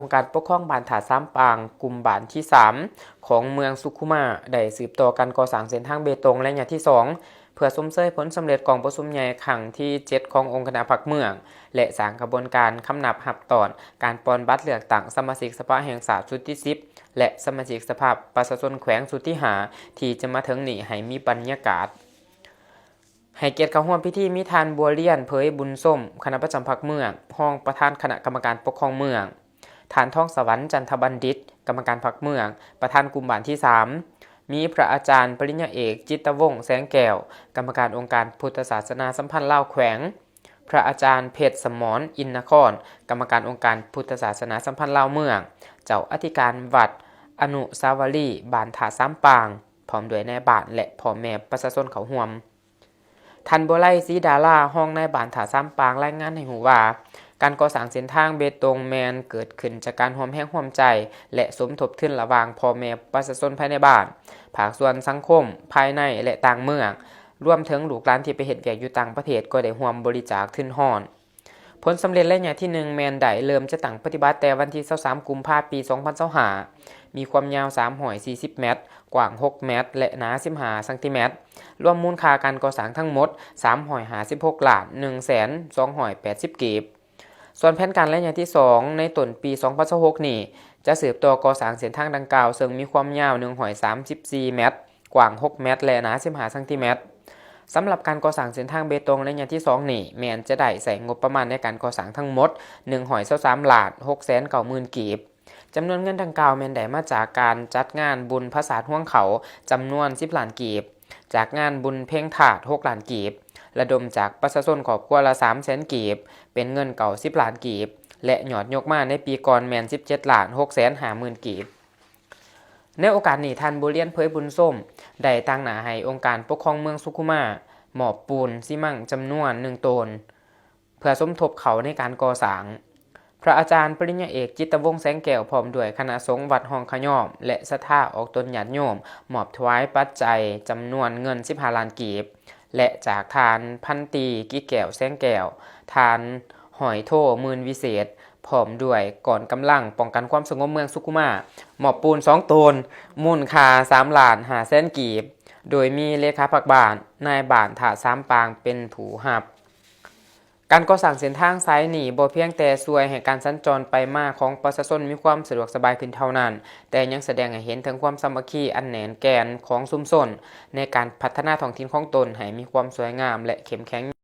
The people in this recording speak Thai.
องค์การปกครองบ้านถาดซ้ำปางกลุ่มบ้านที่3ของเมืองสุขุมาได้สืบต่อการก่อสร้างเส้นทางเบตงและอย่างที่2เพื่อสมเสยผลสำเร็จกองประชุมใหญ่ครั้งที่7ขององค์คณะพรรคเมืองและสร้างกระบวนการคำนับหับตอนการปอนบัตรเลือกตั้งสมาชิกสภาแห่งชาติชุดที่10และสมาชิกสภาประชาชนแขวงชุดที่5ที่จะมาถึงนี้ให้มีบรรยากาศให้เกียรติเข้าร่วมพิธีมีทานบัวเลียนเผยบุญส้มคณะประจำพรรคเมืองห้องประธานคณะกรรมการปกครองเมืองฐานท่องสวรรค์จันทบัณฑิตกรรมการพรรคเมืองประธานกลุ่มบ้านที่3มีพระอาจารย์ปริญญาเอกจิตวงศ์แสงแก้วกรรมการองค์การพุทธศาสนาสัมพันธ์ลาวแขวงพระอาจารย์เพชรสมรอินนครกรรมการองค์การพุทธศาสนาสัมพันธ์ลาวเมืองเจ้าอธิการวัดอนุสาวรีย์บ้านถาซ้ำปางพร้อมด้วยนายบ้านและพ่อแม่ประชาชนเขาร่วมทันบัวไลศรีดาราห้องนายบ้านถาซ้ำปางรายงานให้หูว่าการก่อสร้างเส้นทางเบตงแมนเกิดขึ้นจากการร่วมแรงร่วมใจและสมทบทุนระหว่างพ่อแม่ประชาชนภายในบ้านภาคส่วนสังคมภายในและต่างเมืองรวมถึงลูกหลานที่ไปเฮ็ดเวียกอยู่ต่างประเทศก็ได้ร่วมบริจาคทุนฮ้อนผลสำเร็จระยะที่1แมนได้เริ่มจะตั้งปฏิบัติแต่วันที่23กุมภาพันธ์ปี2025มีความยาว340เมตรกว้าง6เมตรและหนา15ซนรวมมูลค่าการก่อสร้างทั้งหมด356ล้าน1,280 กีบส่วนแผนการระยะที่2ในต้นปี2026นี้จะสืบต่อก่อสร้างเส้นทางดังกล่าวซึ่งมีความยาว134เมตรกว้าง6เมตรและหนา15ซนสำหรับการก่อสร้างเส้นทางเบตงระยะที่2นี้แม้นจะได้ใส่งบประมาณในการก่อสร้างทั้งหมด123ล้าน690,000 กีบจำนวนเงินดังกล่าวแม้นได้มาจากการจัดงานบุญพระศาสตร์ห่วงเขาจำนวน10ล้านกีบจากงานบุญเพ่งถาด6ล้านกีบระดมจากประชาชนครอบครัวละ300,000 กีบเป็นเงินเก่า10ล้านกีบและยอดยกมาในปีก่อนแม่น17ล้าน650,000 กีบในโอกาสนี้ท่านบุเรียนเผยบุญส้มได้ตั้งหน้าให้องค์การปกครองเมืองสุขุมามอบปูนซีมั่งจำนวน1ตนเพื่อสมทบเขาในการก่อสร้างพระอาจารย์ปริญญาเอกจิตวงศ์แสงแก้วพร้อมด้วยคณะสงฆ์วัดห้องขย่อมและศรัทธาออกตนญาติโยมมอบถวายปัจจัยจำนวนเงิน15ล้านกีบและจากทานพันตีกิแก้วแสงแก้วทานหอยโทมื่นวิเศษพร้อมด้วยก่อนกำลังป้องกันความสงบเมืองสุขุมามอบปูน2ตนมูลค่า3ล้าน500,000 กีบโดยมีเลขาพักบ้านนายบ้านถาซ้ำปางเป็นผู้รับการก่อสร้างเส้นทางสายนี้บ่เพียงแต่ช่วยให้การสัญจรไปมาของประชาชนมีความสะดวกสบายขึ้นเท่านั้นแต่ยังแสดงให้เห็นถึงความสามัคคีอันแน่นแกนของชุมชนในการพัฒนาท้องถิ่นของตนให้มีความสวยงามและเข้มแข็ง